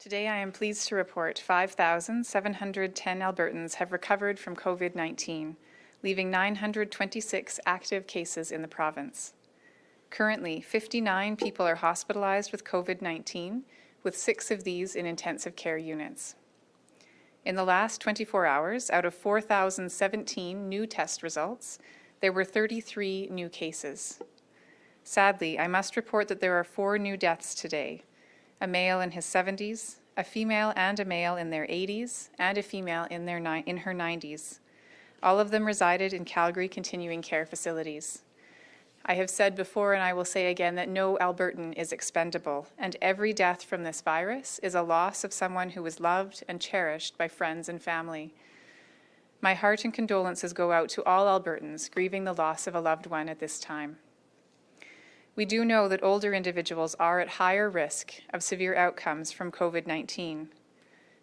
Today I am pleased to report 5,710 Albertans have recovered from COVID-19, leaving 926 active cases in the province. Currently, 59 people are hospitalized with COVID-19, with 6 of these in intensive care units. In the last 24 hours, out of 4,017 new test results, there were 33 new cases. Sadly, I must report that there are 4 new deaths today: a male in his 70s, a female and a male in their 80s, and a female in her 90s. All of them resided in Calgary continuing care facilities. I have said before, and I will say again, that no Albertan is expendable, and every death from this virus is a loss of someone who was loved and cherished by friends and family. My heart and condolences go out to all Albertans grieving the loss of a loved one at this time. We do know that older individuals are at higher risk of severe outcomes from COVID-19.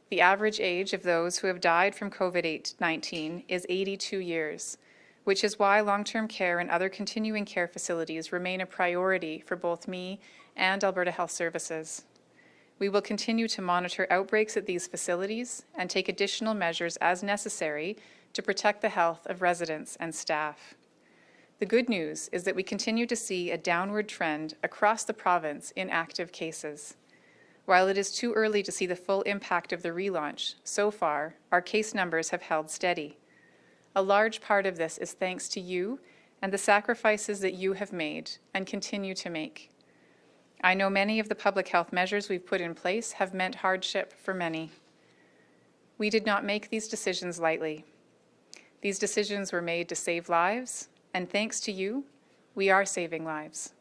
The average age of those who have died from COVID-19 is 82 years, which is why long-term care and other continuing care facilities remain a priority for both me and Alberta Health Services. We will continue to monitor outbreaks at these facilities and take additional measures as necessary to protect the health of residents and staff. The good news is that we continue to see a downward trend across the province in active cases. While it is too early to see the full impact of the relaunch, so far, our case numbers have held steady. A large part of this is thanks to you and the sacrifices that you have made and continue to make. I know many of the public health measures we've put in place have meant hardship for many. We did not make these decisions lightly. These decisions were made to save lives, and thanks to you, we are saving lives.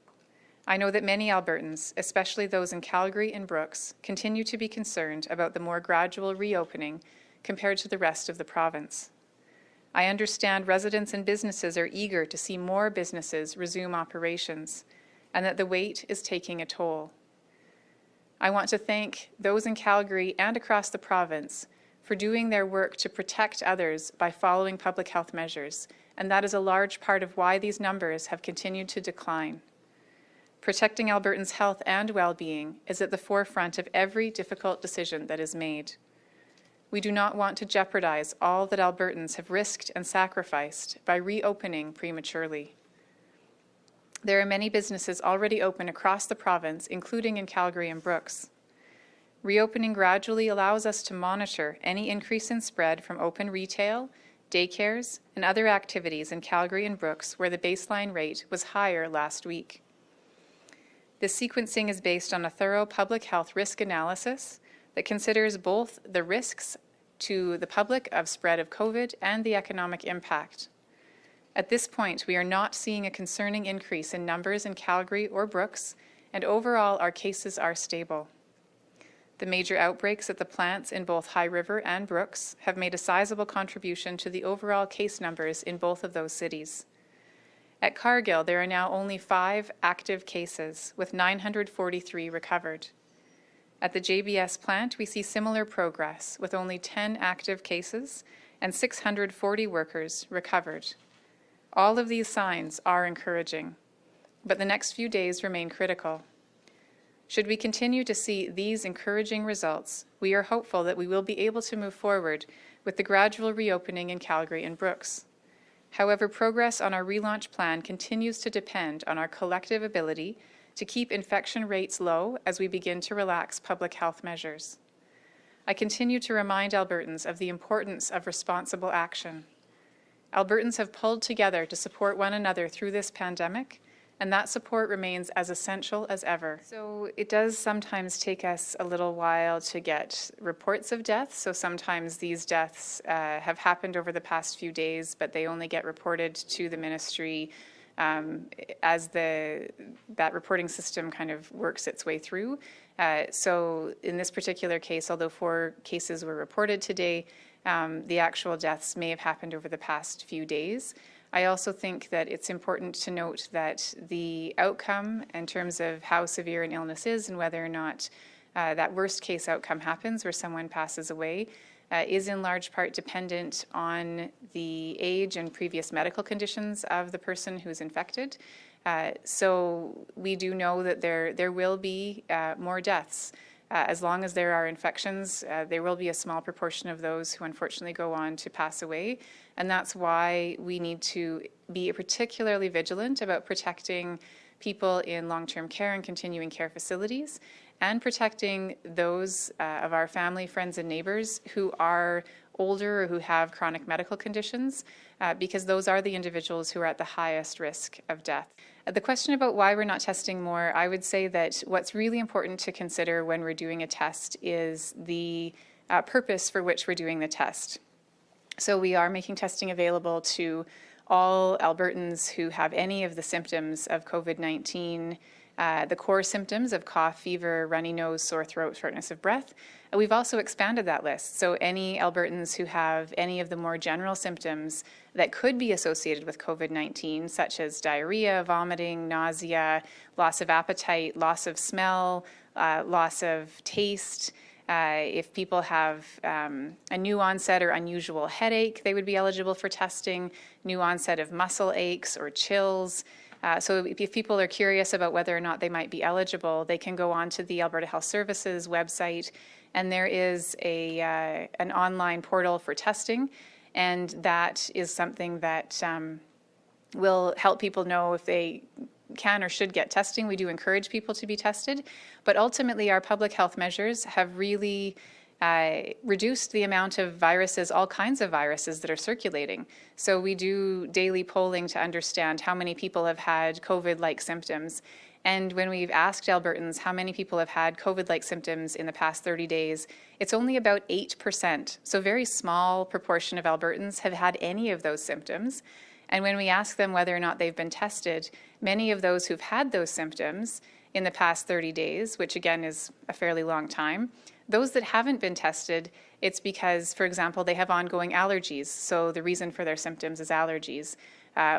I know that many Albertans, especially those in Calgary and Brooks, continue to be concerned about the more gradual reopening compared to the rest of the province. I understand residents and businesses are eager to see more businesses resume operations, and that the wait is taking a toll. I want to thank those in Calgary and across the province for doing their work to protect others by following public health measures, and that is a large part of why these numbers have continued to decline. Protecting Albertans' health and well-being is at the forefront of every difficult decision that is made. We do not want to jeopardize all that Albertans have risked and sacrificed by reopening prematurely. There are many businesses already open across the province, including in Calgary and Brooks. Reopening gradually allows us to monitor any increase in spread from open retail, daycares, and other activities in Calgary and Brooks where the baseline rate was higher last week. This sequencing is based on a thorough public health risk analysis that considers both the risks to the public of spread of COVID and the economic impact. At this point, we are not seeing a concerning increase in numbers in Calgary or Brooks, and overall our cases are stable. The major outbreaks at the plants in both High River and Brooks have made a sizable contribution to the overall case numbers in both of those cities. At Cargill, there are now only 5 active cases, with 943 recovered. At the JBS plant, we see similar progress, with only 10 active cases and 640 workers recovered. All of these signs are encouraging, but the next few days remain critical. Should we continue to see these encouraging results, we are hopeful that we will be able to move forward with the gradual reopening in Calgary and Brooks. However, progress on our relaunch plan continues to depend on our collective ability to keep infection rates low as we begin to relax public health measures. I continue to remind Albertans of the importance of responsible action. Albertans have pulled together to support one another through this pandemic, and that support remains as essential as ever. So it does sometimes take us a little while to get reports of deaths. So sometimes these deaths have happened over the past few days, but they only get reported to the ministry as that reporting system kind of works its way through. So in this particular case, although 4 cases were reported today, the actual deaths may have happened over the past few days. I also think that it's important to note that the outcome in terms of how severe an illness is and whether or not that worst case outcome happens where someone passes away is in large part dependent on the age and previous medical conditions of the person who's infected. So we do know that there will be more deaths. As long as there are infections, there will be a small proportion of those who unfortunately go on to pass away. And that's why we need to be particularly vigilant about protecting people in long-term care and continuing care facilities, and protecting those of our family, friends, and neighbors who are older or who have chronic medical conditions, because those are the individuals who are at the highest risk of death. The question about why we're not testing more, I would say that what's really important to consider when we're doing a test is the purpose for which we're doing the test. So we are making testing available to all Albertans who have any of the symptoms of COVID-19, the core symptoms of cough, fever, runny nose, sore throat, shortness of breath. We've also expanded that list. So any Albertans who have any of the more general symptoms that could be associated with COVID-19, such as diarrhea, vomiting, nausea, loss of appetite, loss of smell, loss of taste. If people have a new onset or unusual headache, they would be eligible for testing, new onset of muscle aches or chills. So if people are curious about whether or not they might be eligible, they can go on to the Alberta Health Services website, and there is an online portal for testing, and that is something that will help people know if they can or should get testing. We do encourage people to be tested, but ultimately our public health measures have really reduced the amount of viruses, all kinds of viruses that are circulating. So we do daily polling to understand how many people have had COVID-like symptoms. And when we've asked Albertans how many people have had COVID-like symptoms in the past 30 days, it's only about 8%. So a very small proportion of Albertans have had any of those symptoms. And when we ask them whether or not they've been tested, many of those who've had those symptoms in the past 30 days, which again is a fairly long time, those that haven't been tested, it's because, for example, they have ongoing allergies. So the reason for their symptoms is allergies.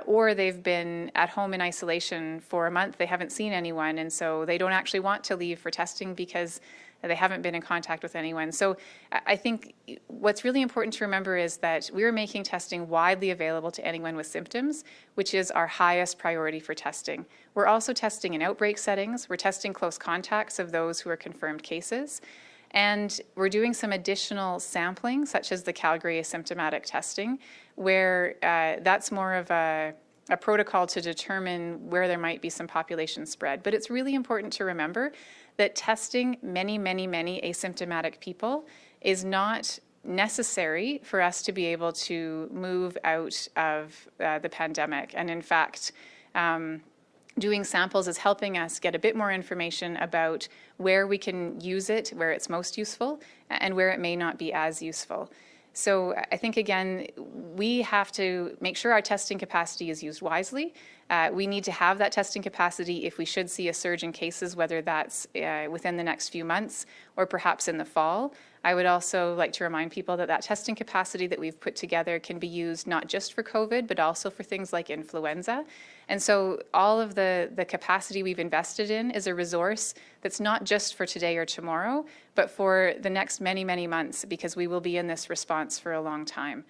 Or they've been at home in isolation for a month, they haven't seen anyone, and so they don't actually want to leave for testing because they haven't been in contact with anyone. So I think what's really important to remember is that we're making testing widely available to anyone with symptoms, which is our highest priority for testing. We're also testing in outbreak settings. We're testing close contacts of those who are confirmed cases. And we're doing some additional sampling, such as the Calgary asymptomatic testing, where that's more of a protocol to determine where there might be some population spread. But it's really important to remember that testing many asymptomatic people is not necessary for us to be able to move out of the pandemic. And in fact, doing samples is helping us get a bit more information about where we can use it, where it's most useful, and where it may not be as useful. So I think, again, we have to make sure our testing capacity is used wisely. We need to have that testing capacity if we should see a surge in cases, whether that's within the next few months or perhaps in the fall. I would also like to remind people that that testing capacity that we've put together can be used not just for COVID, but also for things like influenza. And so all of the capacity we've invested in is a resource that's not just for today or tomorrow, but for the next many months, because we will be in this response for a long time.